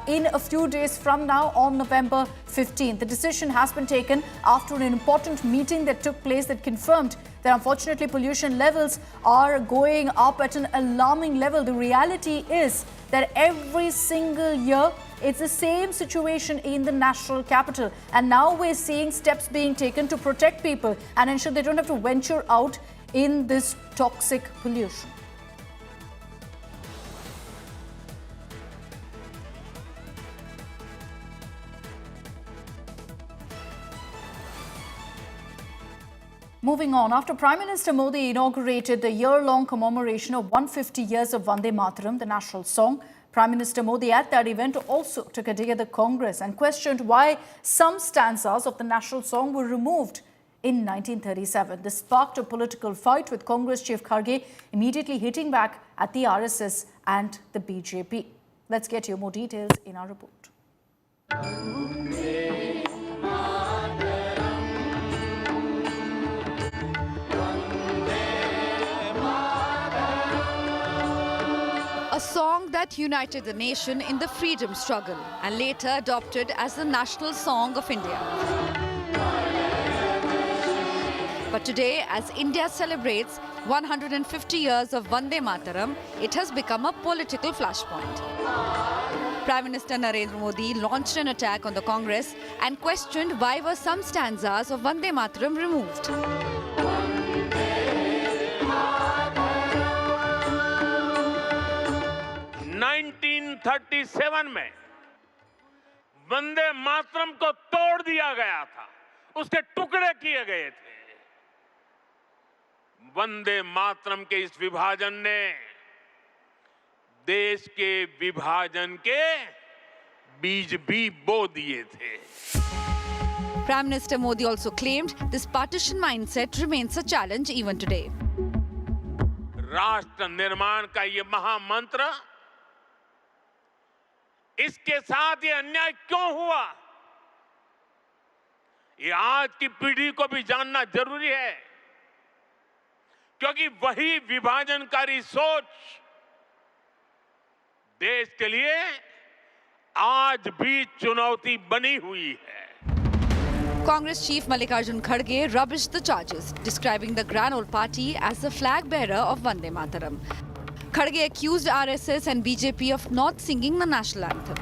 in a few days from now on November 15th. The decision has been taken after an important meeting that took place that confirmed that unfortunately pollution levels are going up at an alarming level. The reality is that every single year it's the same situation in the national capital, and now we're seeing steps being taken to protect people and ensure they don't have to venture out in this toxic pollution. Moving on, after Prime Minister Modi inaugurated the year-long commemoration of 150 years of Vande Mataram, the national song, Prime Minister Modi at that event also took a dig at the Congress and questioned why some stanzas of the national song were removed in 1937. This sparked a political fight, with Congress Chief Kharge immediately hitting back at the RSS and the BJP. Let's get you more details in our report. A song that united the nation in the freedom struggle and later adopted as the national song of India. But today, as India celebrates 150 years of Vande Mataram, it has become a political flashpoint. Prime Minister Narendra Modi launched an attack on the Congress and questioned why were some stanzas of Vande Mataram removed. 1937 में वंदे मातरम को तोड़ दिया गया था, उसके टुकड़े किए गए थे। वंदे मातरम के इस विभाजन ने देश के विभाजन के बीज भी बो दिए थे। Prime Minister Modi also claimed this partition mindset remains a challenge even today. राष्ट्र निर्माण का ये महामंत्र, इसके साथ ये अन्याय क्यों हुआ, ये आज की पीढ़ी को भी जानना जरूरी है, क्योंकि वही विभाजनकारी सोच देश के लिए आज भी चुनौती बनी हुई है। Congress Chief Mallikarjun Kharge rubbished the charges, describing the Grand Old Party as the flag bearer of Vande Mataram. Kharge accused RSS and BJP of not singing the national anthem.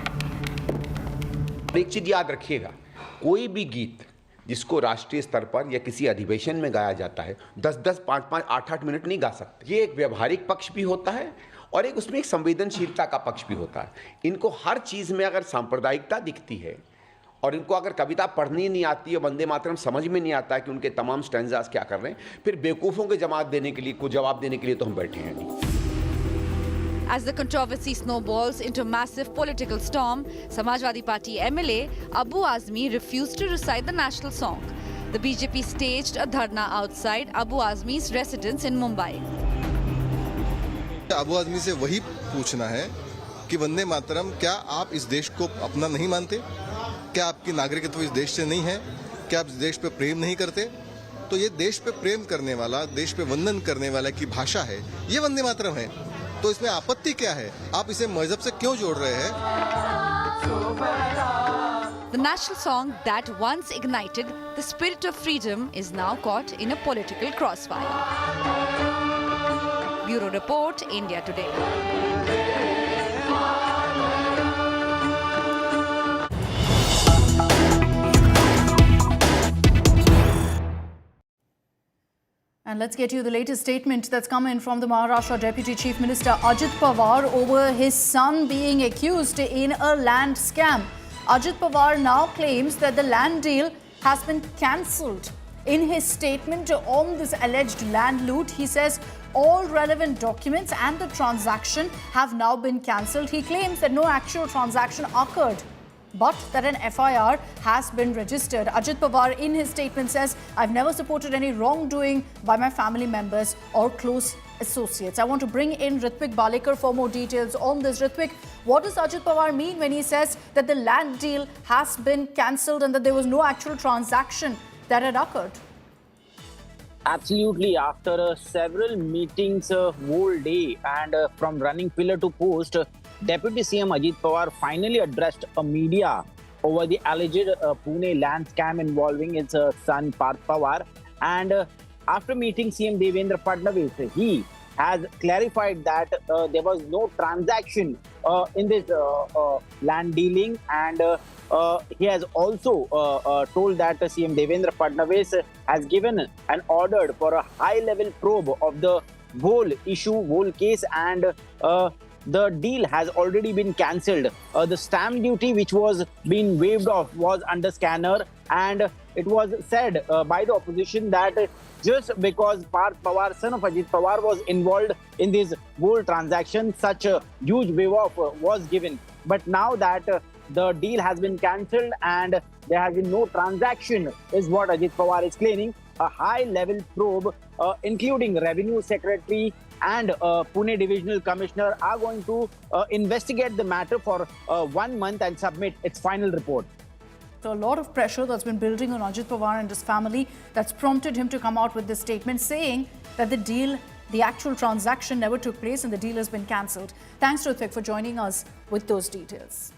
एक चीज याद रखिएगा, कोई भी गीत जिसको राष्ट्रीय स्तर पर या किसी अधिवेशन में गाया जाता है 10-10, 5-5, 8-8 मिनट नहीं गा सकते। ये एक व्यवहारिक पक्ष भी होता है और एक उसमें एक संवेदनशीलता का पक्ष भी होता है। इनको हर चीज़ में अगर सांप्रदायिकता दिखती है और इनको अगर कविता पढ़नी नहीं आती है, वंदे मातरम समझ में नहीं आता है कि उनके तमाम स्टैंजास क्या कर रहे हैं, फिर बेवकूफ़ों के जवाब देने के लिए तो हम बैठे हैं नहीं। As the controversy snowballs into a massive political storm, Samajwadi Party MLA Abu Azmi refused to recite the national song. The BJP staged a dharna outside Abu Azmi's residence in Mumbai. Abu Azmi से वही पूछना है कि वंदे मातरम क्या आप इस देश को अपना नहीं मानते? क्या आपकी नागरिकत्व इस देश से नहीं है? क्या आप इस देश पे प्रेम नहीं करते? तो ये देश पे प्रेम करने वाला, देश पे वंदन करने वाला की भाषा है, ये वंदे मातरम है। तो इसमें आपत्ति क्या है? आप इसे मजहब से क्यों जोड़ रहे हैं? The national song that once ignited the spirit of freedom is now caught in a political crossfire. Bureau Report, India Today. And let's get you the latest statement that's come in from the Maharashtra Deputy Chief Minister Ajit Pawar over his son being accused in a land scam. Ajit Pawar now claims that the land deal has been cancelled. In his statement on this alleged land loot, he says all relevant documents and the transaction have now been cancelled. He claims that no actual transaction occurred, but that an FIR has been registered. Ajit Pawar in his statement says, I've never supported any wrongdoing by my family members or close associates. I want to bring in Ritwik Balekar for more details on this. Ritwik, what does Ajit Pawar mean when he says that the land deal has been cancelled and that there was no actual transaction that had occurred? Absolutely. After several meetings whole day and from running pillar to post, Deputy CM Ajit Pawar finally addressed a media over the alleged Pune land scam involving his son Parth Pawar. And after meeting CM Devendra Fadnavis, he has clarified that there was no transaction in this land dealing, and he has also told that CM Devendra Fadnavis has given an order for a high-level probe of the whole issue, whole case, and the deal has already been cancelled. The stamp duty which was being waived off was under scanner, and it was said by the opposition that just because Parth Pawar, son of Ajit Pawar, was involved in this whole transaction, such a huge waive off was given. But now that the deal has been cancelled and there has been no transaction, is what Ajit Pawar is claiming. A high-level probe, including Revenue Secretary and Pune Divisional Commissioner, are going to investigate the matter for 1 month and submit its final report. So a lot of pressure that's been building on Ajit Pawar and his family that's prompted him to come out with this statement saying that the deal, the actual transaction never took place and the deal has been cancelled. Thanks, Ritwik, for joining us with those details.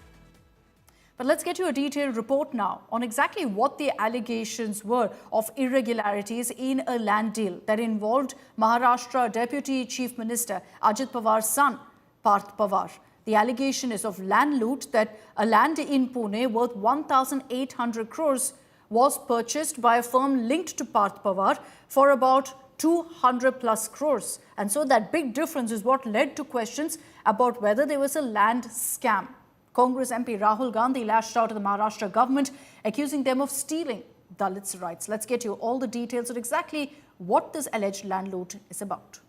But let's get you a detailed report now on exactly what the allegations were of irregularities in a land deal that involved Maharashtra Deputy Chief Minister Ajit Pawar's son, Parth Pawar. The allegation is of land loot, that a land in Pune worth 1,800 crores was purchased by a firm linked to Parth Pawar for about 200 plus crores. And so that big difference is what led to questions about whether there was a land scam. Congress MP Rahul Gandhi lashed out at the Maharashtra government, accusing them of stealing Dalits' rights. Let's get you all the details of exactly what this alleged land loot is about.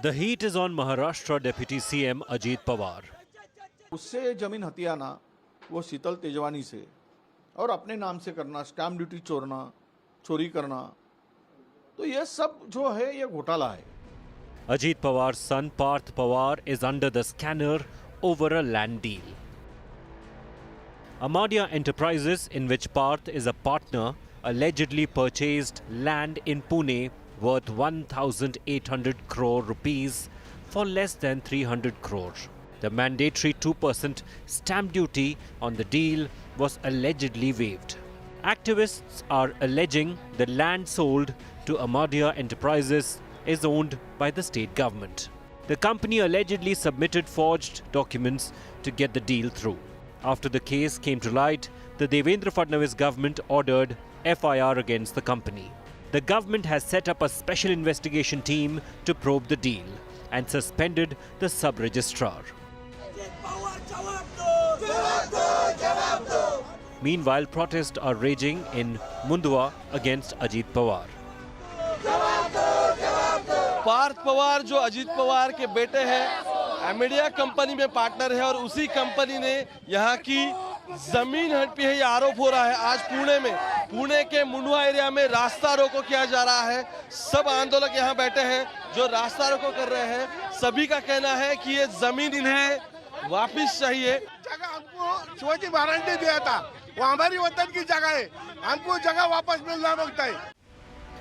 The heat is on Maharashtra Deputy CM Ajit Pawar. उससे जमीन हथियाना वो शीतल तेजवानी से और अपने नाम से करना, stamp duty चोरना, चोरी करना, तो ये सब जो है ये घोटाला है. Ajit Pawar's son Parth Pawar is under the scanner over a land deal. Amadia Enterprises, in which Parth is a partner, allegedly purchased land in Pune worth 1,800 crore rupees for less than 300 crore. The mandatory 2% stamp duty on the deal was allegedly waived. Activists are alleging the land sold to Amadia Enterprises is owned by the state government. The company allegedly submitted forged documents to get the deal through. After the case came to light, the Devendra Fadnavis government ordered FIR against the company. The government has set up a special investigation team to probe the deal and suspended the sub-registrar. Meanwhile, protests are raging in Mundwa against Ajit Pawar. Partha Pawar जो अजीत पवार के बेटे हैं, media company में partner है और उसी company ने यहाँ की जमीन हड़पी है, ये आरोप हो रहा है। आज पुणे के मुंडवा एरिया में रास्ता रोको किया जा रहा है। सब आंदोलक यहाँ बैठे हैं जो रास्ता रोको कर रहे हैं। सभी का कहना है कि ये जमीन इन्हें वापस चाहिए। जगह हमको शिवाजी महाराज ने दिया था, वो हमारी वतन की जगह है, हमको जगह वापस मिलना मांगता है।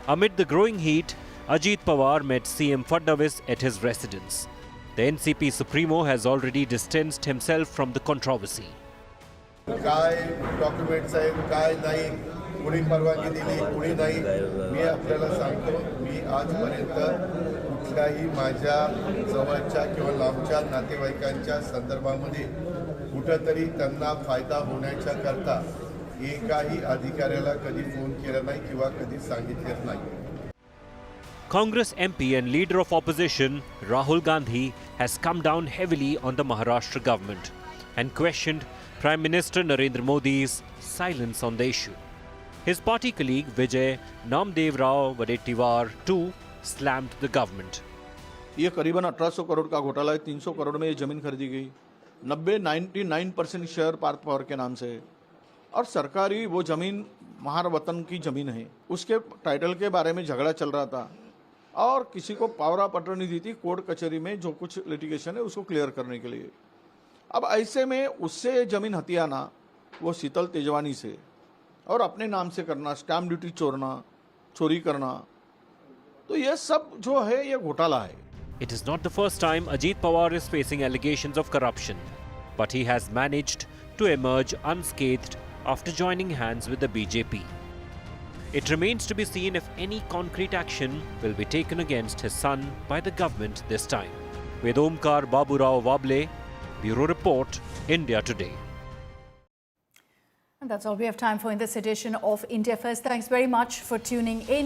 Amid the growing heat, Ajit Pawar met CM Fadnavis at his residence. The NCP Supremo has already distanced himself from the controversy. काय डॉक्युमेंट्स आहेत, काय नाही, कुणी परवानगी दिली, कुणी नाही, मी आपल्याला सांगतो, मी आजपर्यंत कुठल्याही माझ्या जवळच्या किंवा लांबच्या नातेवाईकांच्या संदर्भामध्ये कुठंतरी त्यांना फायदा होण्याच्या करता एकाही अधिकाऱ्याला कधी फोन केला नाही किंवा कधी सांगितलेच नाही. Congress MP and leader of opposition Rahul Gandhi has come down heavily on the Maharashtra government and questioned Prime Minister Narendra Modi's silence on the issue. His party colleague Vijay Namdev Rao Vadettiwar too slammed the government. ये करीबन 1800 करोड़ का घोटाला है, 300 करोड़ में ये जमीन खरीदी गई, 99% शेयर पार्थ पवार के नाम से है और सरकारी वो जमीन महावतन की जमीन है। उसके टाइटल के बारे में झगड़ा चल रहा था और किसी को पावर ऑफ अटॉर्नी दी थी कोर्ट कचहरी में, जो कुछ लिटिगेशन है उसको क्लियर करने के लिए। अब ऐसे में उससे जमीन हथियाना, वो शीतल तेजवानी से, और अपने नाम से करना, स्टैम्प ड्यूटी चोरी करना, तो ये सब जो है ये घोटाला है। It is not the first time Ajit Pawar is facing allegations of corruption, but he has managed to emerge unscathed after joining hands with the BJP. It remains to be seen if any concrete action will be taken against his son by the government this time. With Omkar Baburao Wable, Bureau Report, India Today. And that's all we have time for in this edition of India First. Thanks very much for tuning in.